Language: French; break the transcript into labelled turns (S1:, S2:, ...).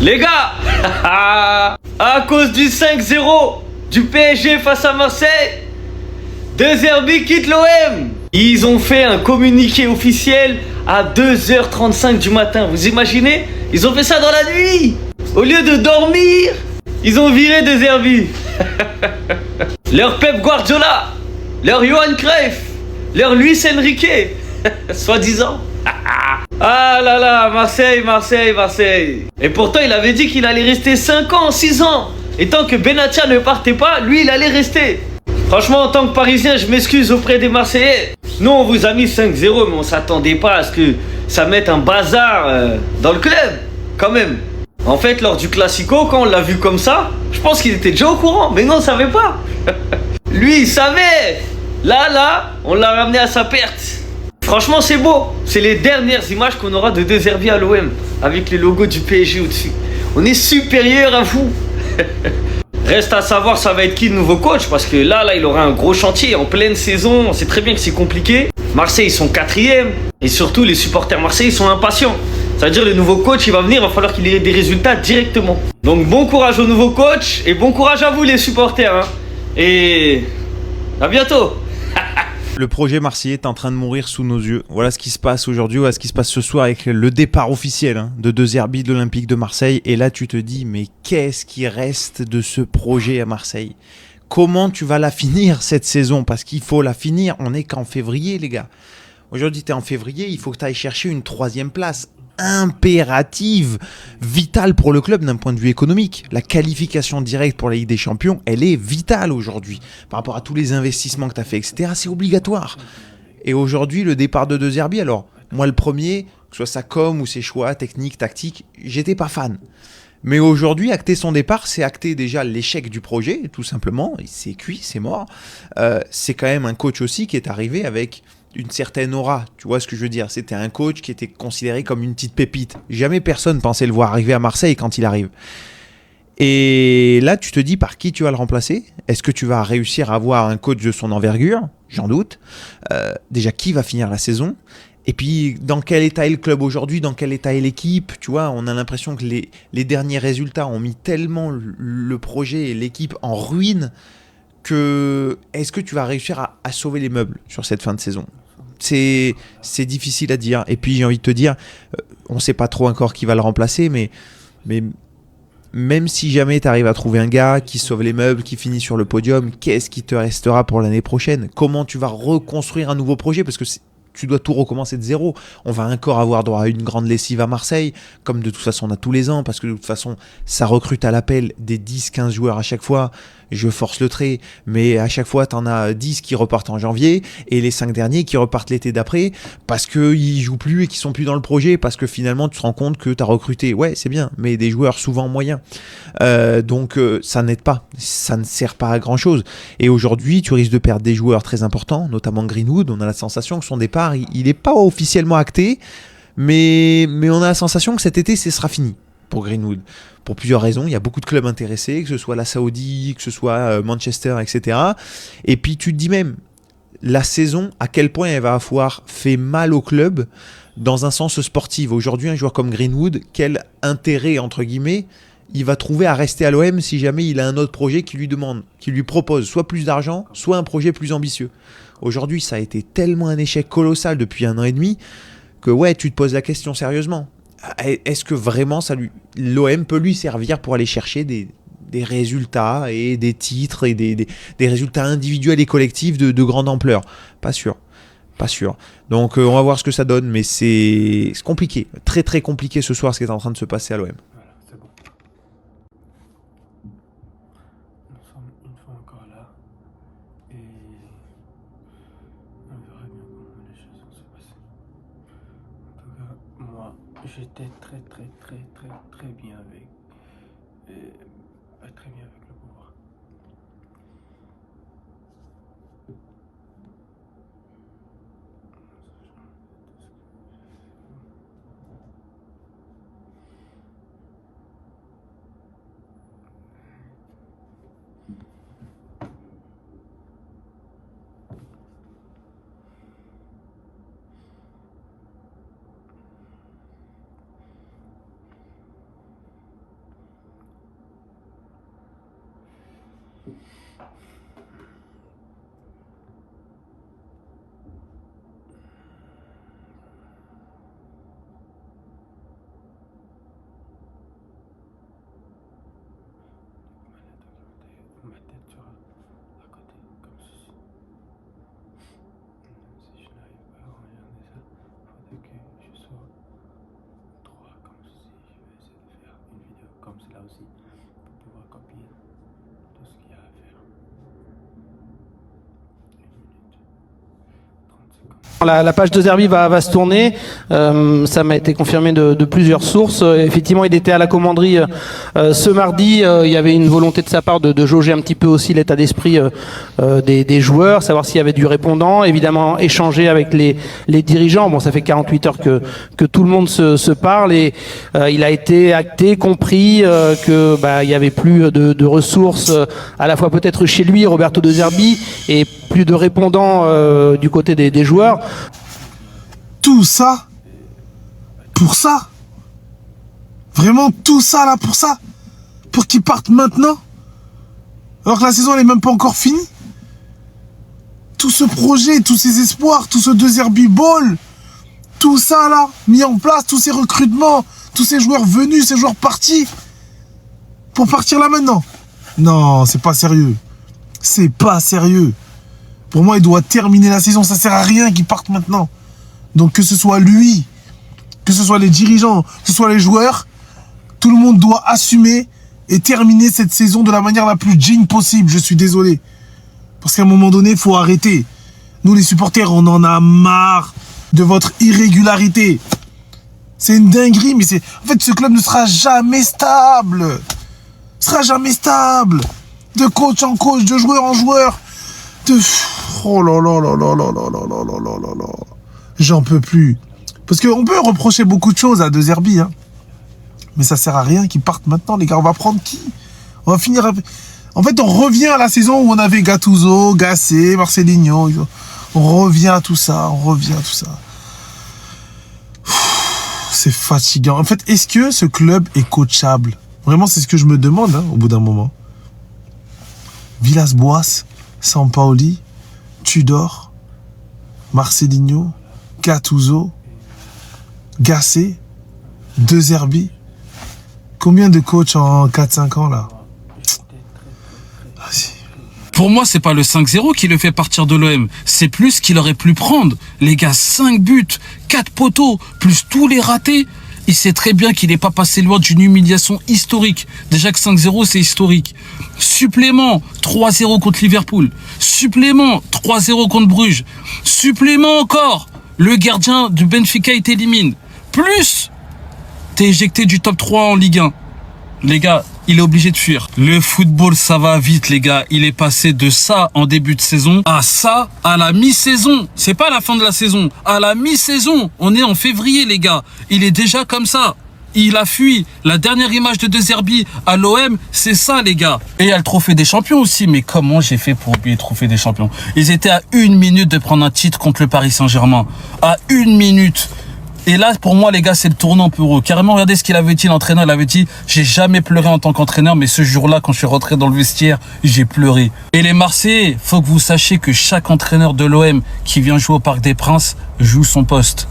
S1: Les gars, à cause du 5-0 du PSG face à Marseille, De Zerbi quitte l'OM. Ils ont fait un communiqué officiel à 2h35 du matin. Vous imaginez? Ils ont fait ça dans la nuit. Au lieu de dormir, ils ont viré De Zerbi. Leur Pep Guardiola, leur Johan Cruyff, leur Luis Enrique, soi-disant. Ah là là, Marseille. Et pourtant, il avait dit qu'il allait rester 5 ans, 6 ans. Et tant que Benatia ne partait pas, lui, il allait rester. Franchement, en tant que Parisien, je m'excuse auprès des Marseillais. Nous, on vous a mis 5-0, mais on s'attendait pas à ce que ça mette un bazar dans le club, quand même. En fait, lors du Classico, quand on l'a vu comme ça, je pense qu'il était déjà au courant, mais non, on savait pas. Lui, il savait. Là, on l'a ramené à sa perte. Franchement, c'est beau. C'est les dernières images qu'on aura de De Zerbi à l'OM, avec les logos du PSG au-dessus. On est supérieur à vous. Reste à savoir ça va être qui le nouveau coach, parce que là, il aura un gros chantier en pleine saison. On sait très bien que c'est compliqué. Marseille, ils sont 4e. Et surtout, les supporters marseillais, ils sont impatients. Ça veut dire le nouveau coach, il va venir, il va falloir qu'il ait des résultats directement. Donc bon courage au nouveau coach et bon courage à vous les supporters. Hein. Et à bientôt.
S2: Le projet marseillais est en train de mourir sous nos yeux. Voilà ce qui se passe aujourd'hui, voilà ce qui se passe ce soir avec le départ officiel de De Zerbi de l'Olympique de Marseille. Et là, tu te dis, mais qu'est-ce qui reste de ce projet à Marseille? Comment tu vas la finir cette saison? Parce qu'il faut la finir, on n'est qu'en février, les gars. Aujourd'hui, tu es en février, il faut que tu ailles chercher une 3e place impérative, vitale pour le club d'un point de vue économique. La qualification directe pour la Ligue des Champions, elle est vitale aujourd'hui. Par rapport à tous les investissements que tu as fait, etc., c'est obligatoire. Et aujourd'hui, le départ de De Zerbi, alors, moi le premier, que ce soit sa com ou ses choix techniques, tactiques, j'étais pas fan. Mais aujourd'hui, acter son départ, c'est acter déjà l'échec du projet, tout simplement. C'est cuit, c'est mort. C'est quand même un coach aussi qui est arrivé avec une certaine aura, tu vois ce que je veux dire. C'était un coach qui était considéré comme une petite pépite. Jamais personne pensait le voir arriver à Marseille quand il arrive. Et là, tu te dis par qui tu vas le remplacer? Est-ce que tu vas réussir à avoir un coach de son envergure? J'en doute. Déjà, qui va finir la saison? Et puis, dans quel état est le club aujourd'hui? Dans quel état est l'équipe? Tu vois, on a l'impression que les derniers résultats ont mis tellement le projet et l'équipe en ruine que est-ce que tu vas réussir à sauver les meubles sur cette fin de saison? C'est difficile à dire. Et puis j'ai envie de te dire, on ne sait pas trop encore qui va le remplacer, mais même si jamais tu arrives à trouver un gars qui sauve les meubles, qui finit sur le podium, qu'est-ce qui te restera pour l'année prochaine? Comment tu vas reconstruire un nouveau projet? Parce que tu dois tout recommencer de zéro. On va encore avoir droit à une grande lessive à Marseille, comme de toute façon on a tous les ans, parce que de toute façon ça recrute à l'appel des 10-15 joueurs à chaque fois. Je force le trait, mais à chaque fois t'en as 10 qui repartent en janvier et les 5 derniers qui repartent l'été d'après parce qu'ils jouent plus et qu'ils sont plus dans le projet, parce que finalement tu te rends compte que t'as recruté, ouais c'est bien, mais des joueurs souvent moyens. Donc ça n'aide pas, ça ne sert pas à grand chose. Et aujourd'hui tu risques de perdre des joueurs très importants, notamment Greenwood. On a la sensation que son départ il n'est pas officiellement acté, mais on a la sensation que cet été ce sera fini pour Greenwood. Pour plusieurs raisons, il y a beaucoup de clubs intéressés, que ce soit la Saoudi, que ce soit Manchester, etc. Et puis tu te dis même, la saison, à quel point elle va avoir fait mal au club dans un sens sportif. Aujourd'hui, un joueur comme Greenwood, quel intérêt, entre guillemets, il va trouver à rester à l'OM si jamais il a un autre projet qui lui demande, qui lui propose soit plus d'argent, soit un projet plus ambitieux. Aujourd'hui, ça a été tellement un échec colossal depuis 1 an et demi que ouais, tu te poses la question sérieusement. Est-ce que vraiment l'OM peut lui servir pour aller chercher des résultats et des titres et des résultats individuels et collectifs de grande ampleur? Pas sûr. Donc on va voir ce que ça donne, mais c'est compliqué. Très très compliqué ce soir ce qui est en train de se passer à l'OM.
S3: Voilà, c'est bon. Nous sommes une fois encore là. Et on verra bien comment les choses vont se passer. En tout cas, moi, j'étais très bien avec très bien avec le pouvoir. Ma tête sera à côté, comme ceci. Si je n'arrive pas à regarder ça, il faudrait que je sois droit comme ceci. Je vais essayer de faire une vidéo comme cela aussi pour pouvoir copier tout ce qu'il y a à faire. 1 minute, 30 secondes.
S4: La page de Zerbi va se tourner. Ça m'a été confirmé de plusieurs sources. Effectivement, il était à la commanderie ce mardi. Il y avait une volonté de sa part de jauger un petit peu aussi l'état d'esprit des joueurs, savoir s'il y avait du répondant. Évidemment, échanger avec les dirigeants. Bon, ça fait 48 heures que tout le monde se parle et il a été acté, compris que il y avait plus de ressources à la fois peut-être chez lui, Roberto De Zerbi, et plus de répondants du côté des joueurs.
S5: Tout ça pour ça? Vraiment tout ça là pour ça? Pour qu'ils partent maintenant? Alors que la saison elle est même pas encore finie? Tout ce projet, tous ces espoirs, tout ce De Zerbi Ball, tout ça là, mis en place, tous ces recrutements, tous ces joueurs venus, ces joueurs partis, pour partir là maintenant? Non, c'est pas sérieux. C'est pas sérieux. Pour moi, il doit terminer la saison. Ça sert à rien qu'il parte maintenant. Donc que ce soit lui, que ce soit les dirigeants, que ce soit les joueurs, tout le monde doit assumer et terminer cette saison de la manière la plus digne possible. Je suis désolé. Parce qu'à un moment donné, il faut arrêter. Nous, les supporters, on en a marre de votre irrégularité. C'est une dinguerie, mais c'est... En fait, ce club ne sera jamais stable. Ne sera jamais stable. De coach en coach, de joueur en joueur. Oh là là là là là là là là là là là là. J'en peux plus. Parce qu'on peut reprocher beaucoup de choses à De Zerbi, hein. Mais ça sert à rien qu'ils partent maintenant, les gars. On va prendre qui? On va finir... En fait, on revient à la saison où on avait Gattuso, Gasset, Marcelinho. On revient à tout ça, C'est fatigant. En fait, est-ce que ce club est coachable? Vraiment, c'est ce que je me demande, hein, au bout d'un moment. Villas-Boas, Sampaoli, Tudor, Marcelinho, Gattuso, Gasset, De Zerbi. Combien de coachs en 4-5 ans là? Vas-y.
S6: Pour moi, c'est pas le 5-0 qui le fait partir de l'OM. C'est plus qu'il aurait pu prendre. Les gars, 5 buts, 4 poteaux, plus tous les ratés. Il sait très bien qu'il n'est pas passé loin d'une humiliation historique. Déjà que 5-0, c'est historique. Supplément, 3-0 contre Liverpool. Supplément, 3-0 contre Bruges. Supplément encore, le gardien du Benfica t'élimine. Plus, t'es éjecté du top 3 en Ligue 1. Les gars, il est obligé de fuir. Le football, ça va vite, les gars. Il est passé de ça en début de saison à ça à la mi-saison. C'est pas la fin de la saison. À la mi-saison. On est en février, les gars. Il est déjà comme ça. Il a fui. La dernière image de De Zerbi à l'OM, c'est ça, les gars. Et il y a le trophée des champions aussi. Mais comment j'ai fait pour oublier le trophée des champions? Ils étaient à 1 minute de prendre un titre contre le Paris Saint-Germain. À 1 minute. Et là, pour moi, les gars, c'est le tournant pour eux. Carrément, regardez ce qu'il avait dit, l'entraîneur. Il avait dit, j'ai jamais pleuré en tant qu'entraîneur, mais ce jour-là, quand je suis rentré dans le vestiaire, j'ai pleuré. Et les Marseillais, faut que vous sachiez que chaque entraîneur de l'OM qui vient jouer au Parc des Princes joue son poste.